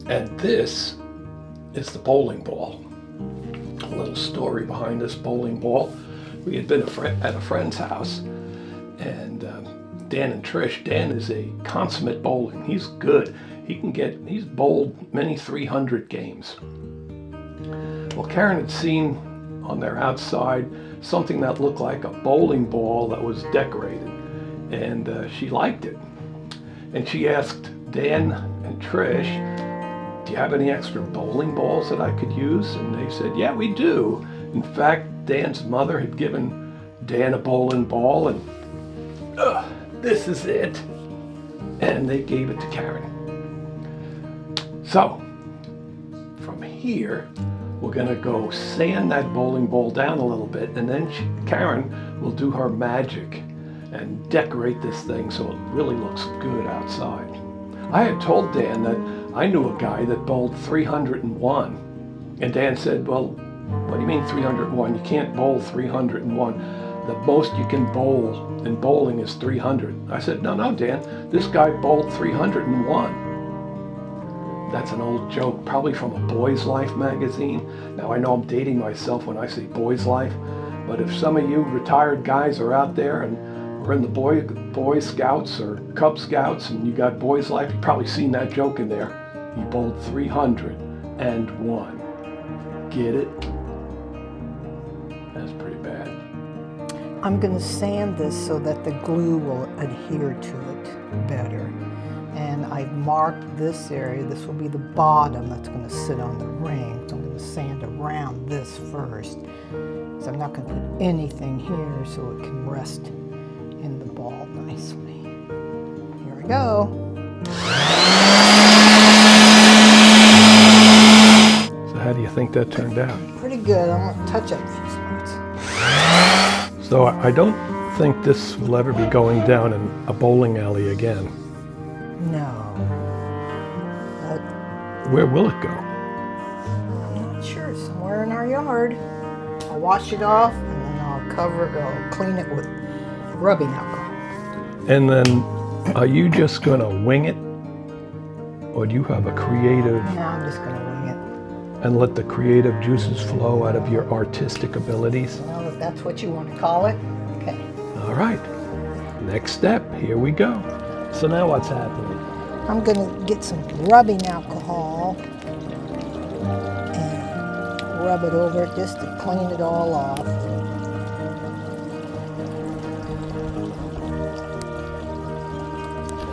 And this is the bowling ball. A little story behind this bowling ball. We had been at a friend's house, and Dan and Trish. Dan is a consummate bowler. He's good. He's bowled many 300 games. Well, Karen had seen on their outside something that looked like a bowling ball that was decorated, and she liked it. And she asked Dan and Trish, "Do you have any extra bowling balls that I could use?" And they said, "Yeah, we do." In fact, Dan's mother had given Dan a bowling ball, and this is it. And they gave it to Karen. So, from here, we're gonna go sand that bowling ball down a little bit, and then Karen will do her magic and decorate this thing so it really looks good outside. I had told Dan that I knew a guy that bowled 301, and Dan said, "Well, what do you mean 301? You can't bowl 301. The most you can bowl in bowling is 300. I said, "No, Dan, this guy bowled 301. That's an old joke, probably from a Boy's Life magazine. Now, I know I'm dating myself when I say Boy's Life, but if some of you retired guys are out there and were in the Boy Scouts or Cub Scouts and you got Boy's Life, you've probably seen that joke in there. He bowled 301. Get it? That's pretty bad. I'm going to sand this so that the glue will adhere to it better. And I've marked this area. This will be the bottom that's going to sit on the ring. So I'm going to sand around this first. So I'm not going to put anything here so it can rest in the ball nicely. Here we go. So how do you think that turned out? Pretty good. I'm going to touch up a few spots. So I don't think this will ever be going down in a bowling alley again. No. Where will it go? I'm not sure. Somewhere in our yard. I'll wash it off and then I'll clean it with rubbing alcohol. And then are you just going to wing it? Or do you have a creative... No, I'm just going to wing it. And let the creative juices flow out of your artistic abilities? Well, if that's what you want to call it. Okay. All right. Next step. Here we go. So now what's happening? I'm going to get some rubbing alcohol and rub it over it just to clean it all off.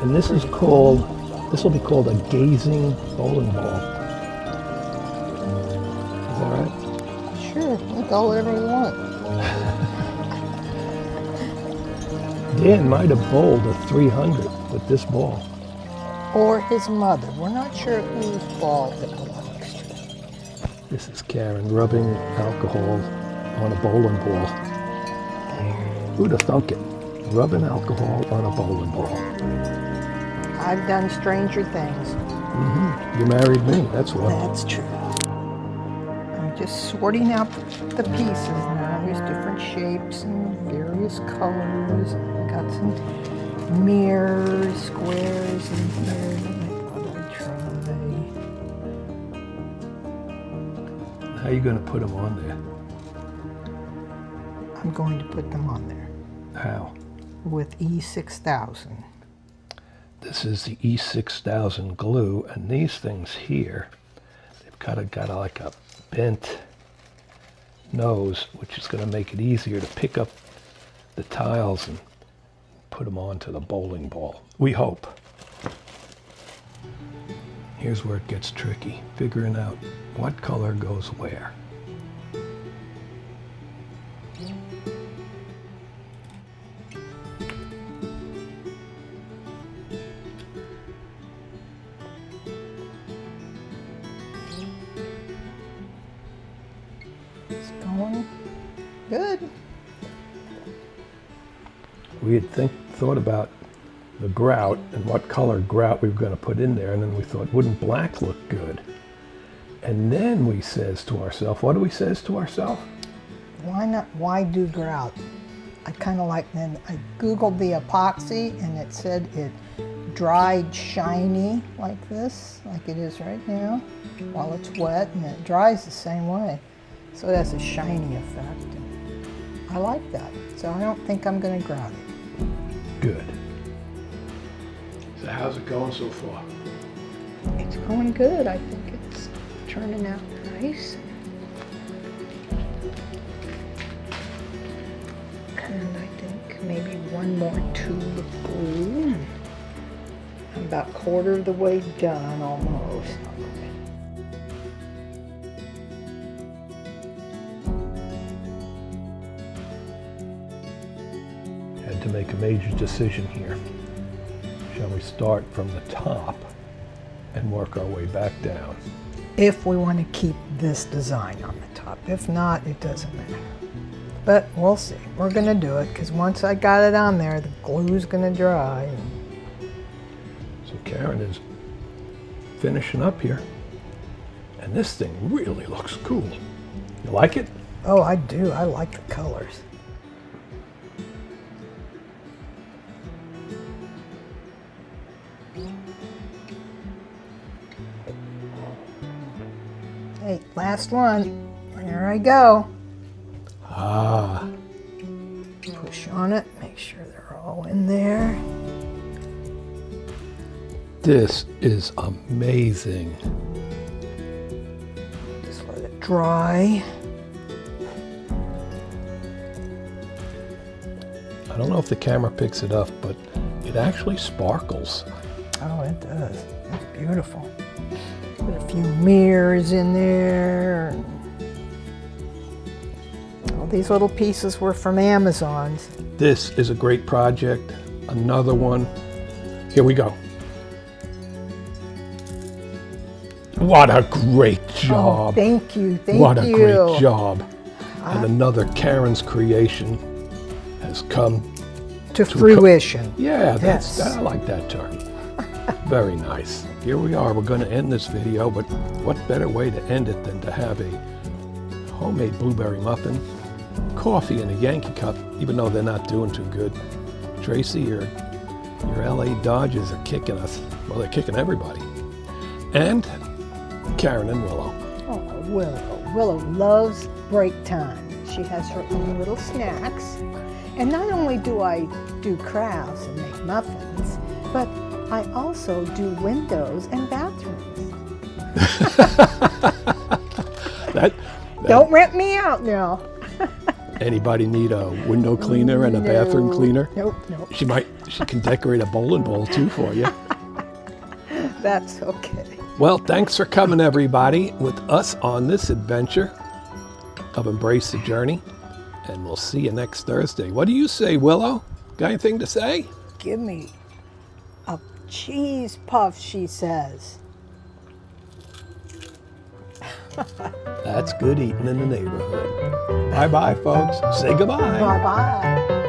And this will be called a gazing bowling ball. Is that right? Sure, we'll go whatever you want. Dan might have bowled a 300 with this ball. Or his mother. We're not sure whose ball it belongs to. This is Karen rubbing alcohol on a bowling ball. Who'd have thunk it? Rubbing alcohol on a bowling ball. I've done stranger things. Mm-hmm. You married me, that's what. That's true. I'm just sorting out the pieces now. There's different shapes and various colors. I've got some mirrors, squares in here. I thought I'd try. How are you going to put them on there? I'm going to put them on there. How? With E6000. This is the E6000 glue, and these things here, they've got like a bent nose, which is going to make it easier to pick up the tiles and put them onto the bowling ball. We hope. Here's where it gets tricky, figuring out what color goes where. It's going good. We had thought about the grout and what color grout we were going to put in there, and then we thought, wouldn't black look good? And then we says to ourselves, what do we says to ourselves? Why not? Why do grout? I kind of like, then I Googled the epoxy and it said it dried shiny like this, like it is right now, while it's wet, and it dries the same way. So it has a shiny effect. I like that. So I don't think I'm going to grab it. Good. So how's it going so far? It's going good. I think it's turning out nice. And I think maybe one more tube of glue. I'm about a quarter of the way done almost. Had to make a major decision here. Shall we start from the top and work our way back down? If we want to keep this design on the top. If not, it doesn't matter. But we'll see. We're going to do it because once I got it on there, the glue's going to dry. So Karen is finishing up here. And this thing really looks cool. You like it? Oh, I do. I like the colors. Hey, last one. There I go. Ah. Push on it, make sure they're all in there. This is amazing. Just let it dry. I don't know if the camera picks it up, but it actually sparkles. Oh, it does. It's beautiful. Put a few mirrors in there. All these little pieces were from Amazon. This is a great project. Another one. Here we go. What a great job. Oh, thank you. Thank you. What a great job. And another Karen's creation has come to fruition. Yeah, Yes. I like that term. Very nice. Here we are. We're going to end this video, but what better way to end it than to have a homemade blueberry muffin, coffee in a Yankee cup, even though they're not doing too good. Tracy, your LA Dodgers are kicking us. Well, they're kicking everybody. And Karen and Willow. Oh, Willow. Willow loves break time. She has her own little snacks. And not only do I do crafts and make muffins, but I also do windows and bathrooms. Don't rent me out now. Anybody need a window cleaner and a bathroom cleaner? Nope. She can decorate a bowling ball too for you. That's okay. Well, thanks for coming, everybody, with us on this adventure of Embrace the Journey. And we'll see you next Thursday. What do you say, Willow? Got anything to say? Give me a cheese puff, she says. That's good eating in the neighborhood. Bye-bye, folks. Say goodbye. Bye-bye.